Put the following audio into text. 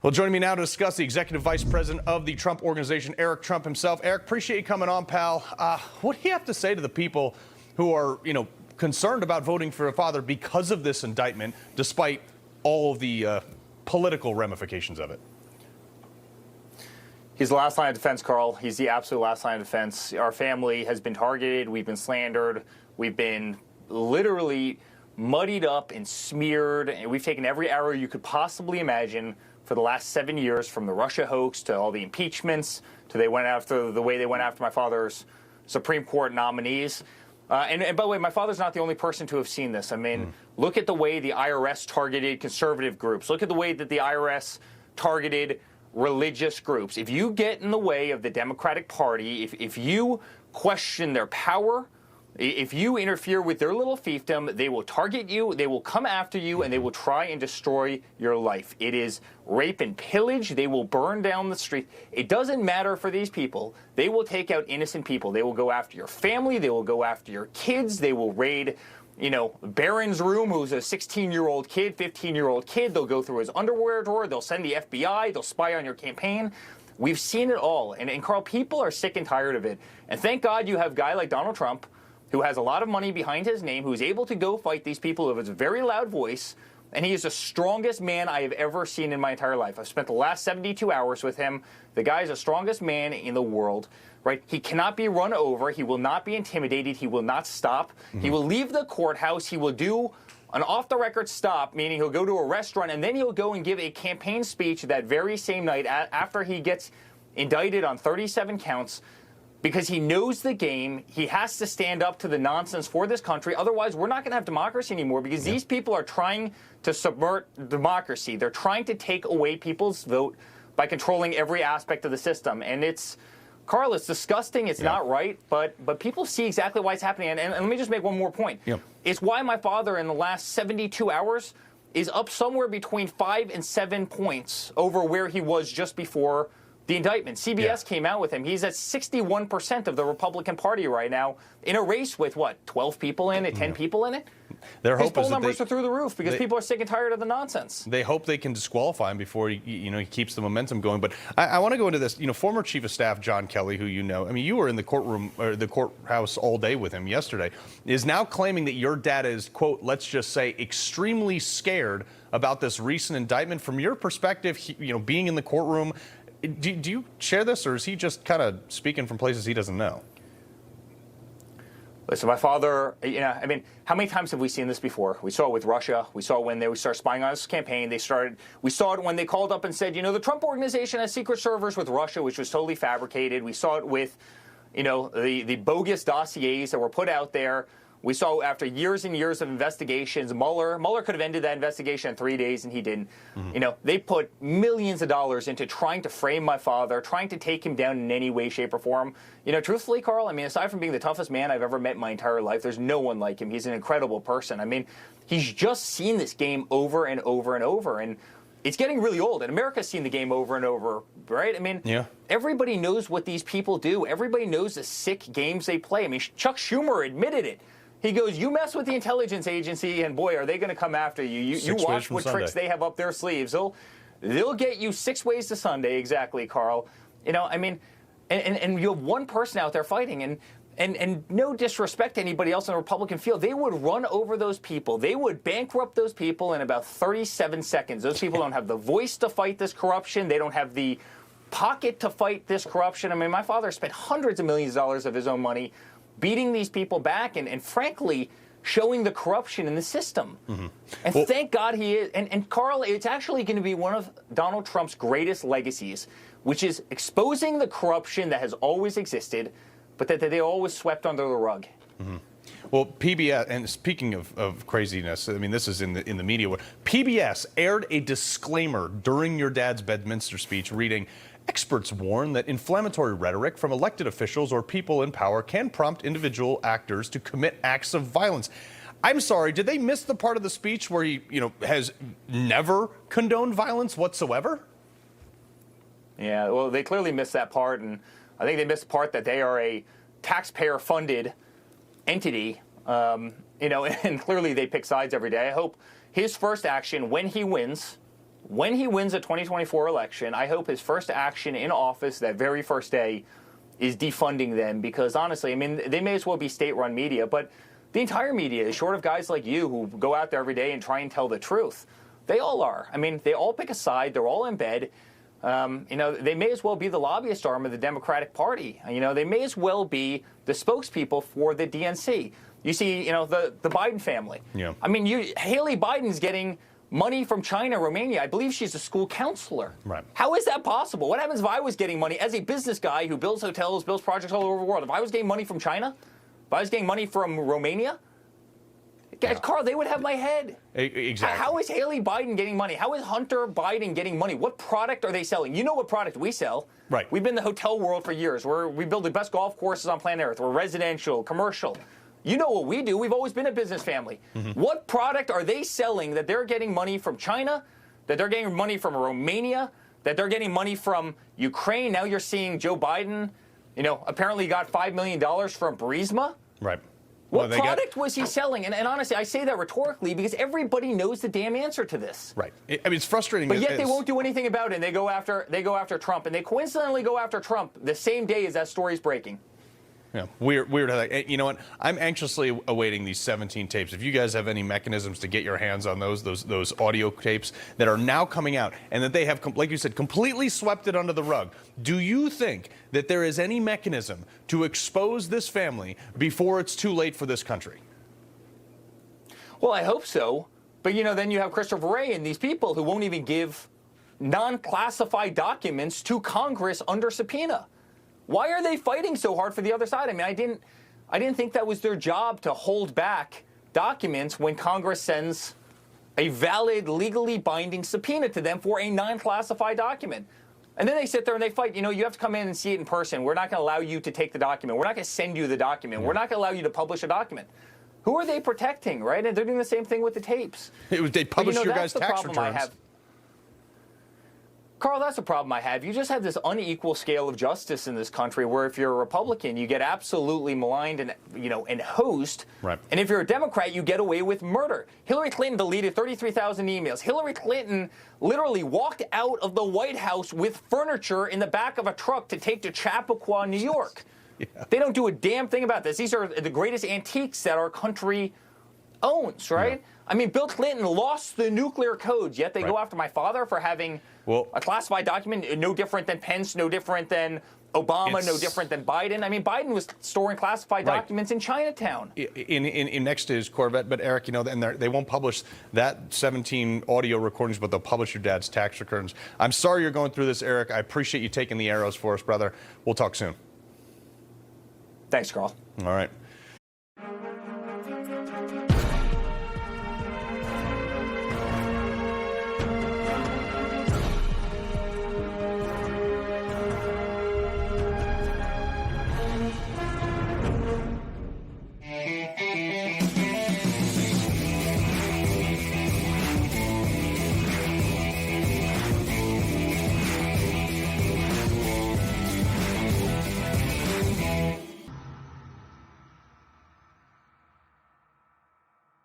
Well, joining me now to discuss the executive vice president of the Trump organization, Eric Trump himself. Eric, appreciate you coming on, pal. What do you have to say to the people who are, concerned about voting for a father because of this indictment, despite all of the political ramifications of it? He's the last line of defense, Carl. He's the absolute last line of defense. Our family has been targeted. We've been slandered. We've been literally muddied up and smeared. And we've taken every arrow you could possibly imagine for the last 7 years, from the Russia hoax to all the impeachments to the way they went after my father's Supreme Court nominees. And by the way, my father's not the only person to have seen this. I mean, look at the way the IRS targeted conservative groups. Look at the way that the IRS targeted religious groups. If you get in the way of the Democratic Party, if you question their power, if you interfere with their little fiefdom, they will target you, they will come after you, and they will try and destroy your life. It is rape and pillage. They will burn down the street. It doesn't matter for these people. They will take out innocent people. They will go after your family. They will go after your kids. They will raid, Barron's room, who's a 16-year-old kid, 15-year-old kid. They'll go through his underwear drawer. They'll send the FBI. They'll spy on your campaign. We've seen it all. And Carl, people are sick and tired of it. And thank God you have a guy like Donald Trump, who has a lot of money behind his name, who's able to go fight these people, who has a very loud voice, and he is the strongest man I have ever seen in my entire life. I've spent the last 72 hours with him. The guy is the strongest man in the world, right? He cannot be run over. He will not be intimidated. He will not stop. He will leave the courthouse. He will do an off-the-record stop, meaning he'll go to a restaurant, and then he'll go and give a campaign speech that very same night after he gets indicted on 37 counts. Because he knows the game. He has to stand up to the nonsense for this country. Otherwise, we're not going to have democracy anymore, because these people are trying to subvert democracy. They're trying to take away people's vote by controlling every aspect of the system. And Carl, it's disgusting. It's not right. But people see exactly why it's happening. And let me just make one more point. It's why my father, in the last 72 hours, is up somewhere between 5 and 7 points over where he was just before the indictment. CBS came out with him. He's at 61% of the Republican Party right now, in a race with, 12 people in it, 10 people in it? His poll numbers are through the roof because people are sick and tired of the nonsense. They hope they can disqualify him before he keeps the momentum going. But I want to go into this. Former Chief of Staff John Kelly, who you were in the courtroom or the courthouse all day with him yesterday, is now claiming that your dad is, quote, let's just say, extremely scared about this recent indictment. From your perspective, being in the courtroom, do you share this, or is he just kind of speaking from places he doesn't know? Listen, my father, how many times have we seen this before? We saw it with Russia. We saw it when they started spying on his campaign. We saw it when they called up and said, the Trump organization has secret servers with Russia, which was totally fabricated. We saw it with, the bogus dossiers that were put out there. We saw, after years and years of investigations, Mueller could have ended that investigation in 3 days, and he didn't. They put millions of dollars into trying to frame my father, trying to take him down in any way, shape, or form. Truthfully, Carl, aside from being the toughest man I've ever met in my entire life, there's no one like him. He's an incredible person. He's just seen this game over and over and over, and it's getting really old. And America's seen the game over and over, right? Everybody knows what these people do. Everybody knows the sick games they play. Chuck Schumer admitted it. He goes, you mess with the intelligence agency, and boy, are they going to come after you. You watch what tricks they have up their sleeves. They'll get you 6 ways to Sunday, exactly, Carl. And you have one person out there fighting, and no disrespect to anybody else in the Republican field, they would run over those people. They would bankrupt those people in about 37 seconds. Those people don't have the voice to fight this corruption. They don't have the pocket to fight this corruption. My father spent hundreds of millions of dollars of his own money beating these people back and frankly, showing the corruption in the system. And thank God he is. And Carl, it's actually going to be one of Donald Trump's greatest legacies, which is exposing the corruption that has always existed, but that they always swept under the rug. Well, PBS, and speaking of craziness, this is in the media. PBS aired a disclaimer during your dad's Bedminster speech reading, experts warn that inflammatory rhetoric from elected officials or people in power can prompt individual actors to commit acts of violence. I'm sorry, did they miss the part of the speech where he, has never condoned violence whatsoever? Yeah, well, they clearly missed that part, and I think they missed the part that they are a taxpayer-funded entity, and clearly they pick sides every day. I hope his first action when he wins when he wins the 2024 election, I hope his first action in office that very first day is defunding them, because honestly, I mean, they may as well be state-run media, but the entire media is short of guys like you who go out there every day and try and tell the truth. They all are. I mean, they all pick a side. They're all in bed. You know, they may as well be the lobbyist arm of the Democratic Party. You know, they may as well be the spokespeople for the DNC. You see, you know, the Biden family. Yeah. I mean, Haley Biden's getting money from China, Romania. I believe she's a school counselor. Right. How is that possible? What happens if I was getting money as a business guy who builds hotels, builds projects all over the world? If I was getting money from China, if I was getting money from Romania, Yeah. Carl, they would have my head. Exactly. How is Haley Biden getting money? How is Hunter Biden getting money? What product are they selling? You know what product we sell. Right. We've been in the hotel world for years. We build the best golf courses on planet Earth. We're residential, commercial. You know what we do. We've always been a business family. What product are they selling that they're getting money from China, that they're getting money from Romania, that they're getting money from Ukraine? Now you're seeing Joe Biden, you know, apparently got $5 million from Burisma. Right. What product was he selling? And honestly, I say that rhetorically because everybody knows the damn answer to this. Right. I mean, it's frustrating. But yet they won't do anything about it. And they go after Trump, and they coincidentally go after Trump the same day as that story's breaking. Yeah, weird. You know what? I'm anxiously awaiting these 17 tapes. If you guys have any mechanisms to get your hands on those audio tapes that are now coming out, and that they have, like you said, completely swept it under the rug, do you think that there is any mechanism to expose this family before it's too late for this country? Well, I hope so. But, you know, then you have Christopher Wray and these people who won't even give non-classified documents to Congress under subpoena. Why are they fighting so hard for the other side? I mean, I didn't think that was their job to hold back documents when Congress sends a valid, legally binding subpoena to them for a non-classified document. And then they sit there and they fight. You know, you have to come in and see it in person. We're not going to allow you to take the document. We're not going to send you the document. We're not going to allow you to publish a document. Who are they protecting, right? And they're doing the same thing with the tapes. They publish your guys' tax returns. Carl, that's the problem I have. You just have this unequal scale of justice in this country where if you're a Republican, you get absolutely maligned and, you know, and hosed. Right. And if you're a Democrat, you get away with murder. Hillary Clinton deleted 33,000 emails. Hillary Clinton literally walked out of the White House with furniture in the back of a truck to take to Chappaqua, New York. Yeah. They don't do a damn thing about this. These are the greatest antiques that our country owns, right? Yeah. I mean, Bill Clinton lost the nuclear codes, yet they go after my father for having a classified document, no different than Pence, no different than Obama, no different than Biden. I mean, Biden was storing classified documents in Chinatown. In next to his Corvette, but Eric, you know, and they won't publish that 17 audio recordings, but they'll publish your dad's tax returns. I'm sorry you're going through this, Eric. I appreciate you taking the arrows for us, brother. We'll talk soon. Thanks, Carl. All right.